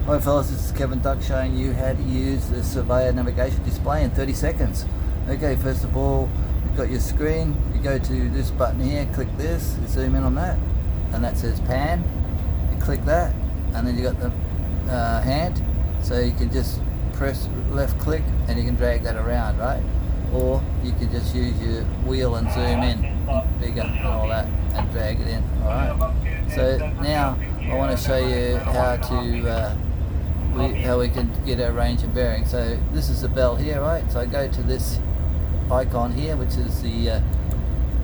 Hi fellas, this is Kevin Duck showing you how to use the Surveyor navigation display in 30 seconds. Okay, first of all, you've got your screen, you go to this button here, click this, you zoom in on that, and that says pan, you click that, and then you got the hand, so you can just press left click and you can drag that around, right? Or you can just use your wheel and zoom in, bigger and all that, and drag it in, alright? So now I want to show you how we can get our range and bearing. So this is the bell here, right? So I go to this icon here, which is the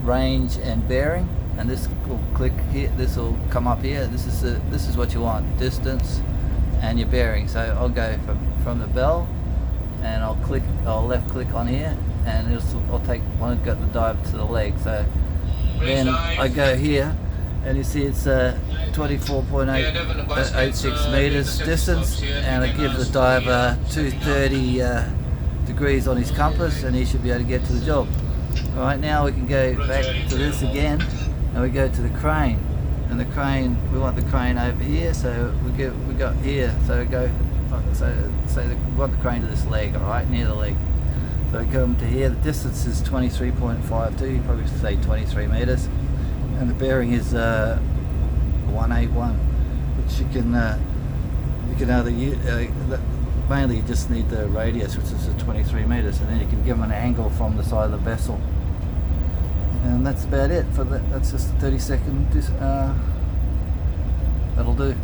range and bearing, and this will click here. This will come up here. This is what you want: distance and your bearing. So I'll go from the bell, and I'll left click on here, and I'll take one, got the dive to the leg. So then I go here, and you see it's 24.86 meters distance, and it gives the diver 230 degrees on his compass, and he should be able to get to the job. Alright, now we can go back to this again, and we go to the crane, and the crane, we want the crane over here, so we got here, so we go, we want the crane to this leg, alright, near the leg. So we come to here, the distance is 23.52, you probably say 23 meters, and the bearing is 181, which you can either use, mainly you just need the radius, which is 23 meters, and then you can give them an angle from the side of the vessel. And that's about it for that. That's just a 30-second, that'll do.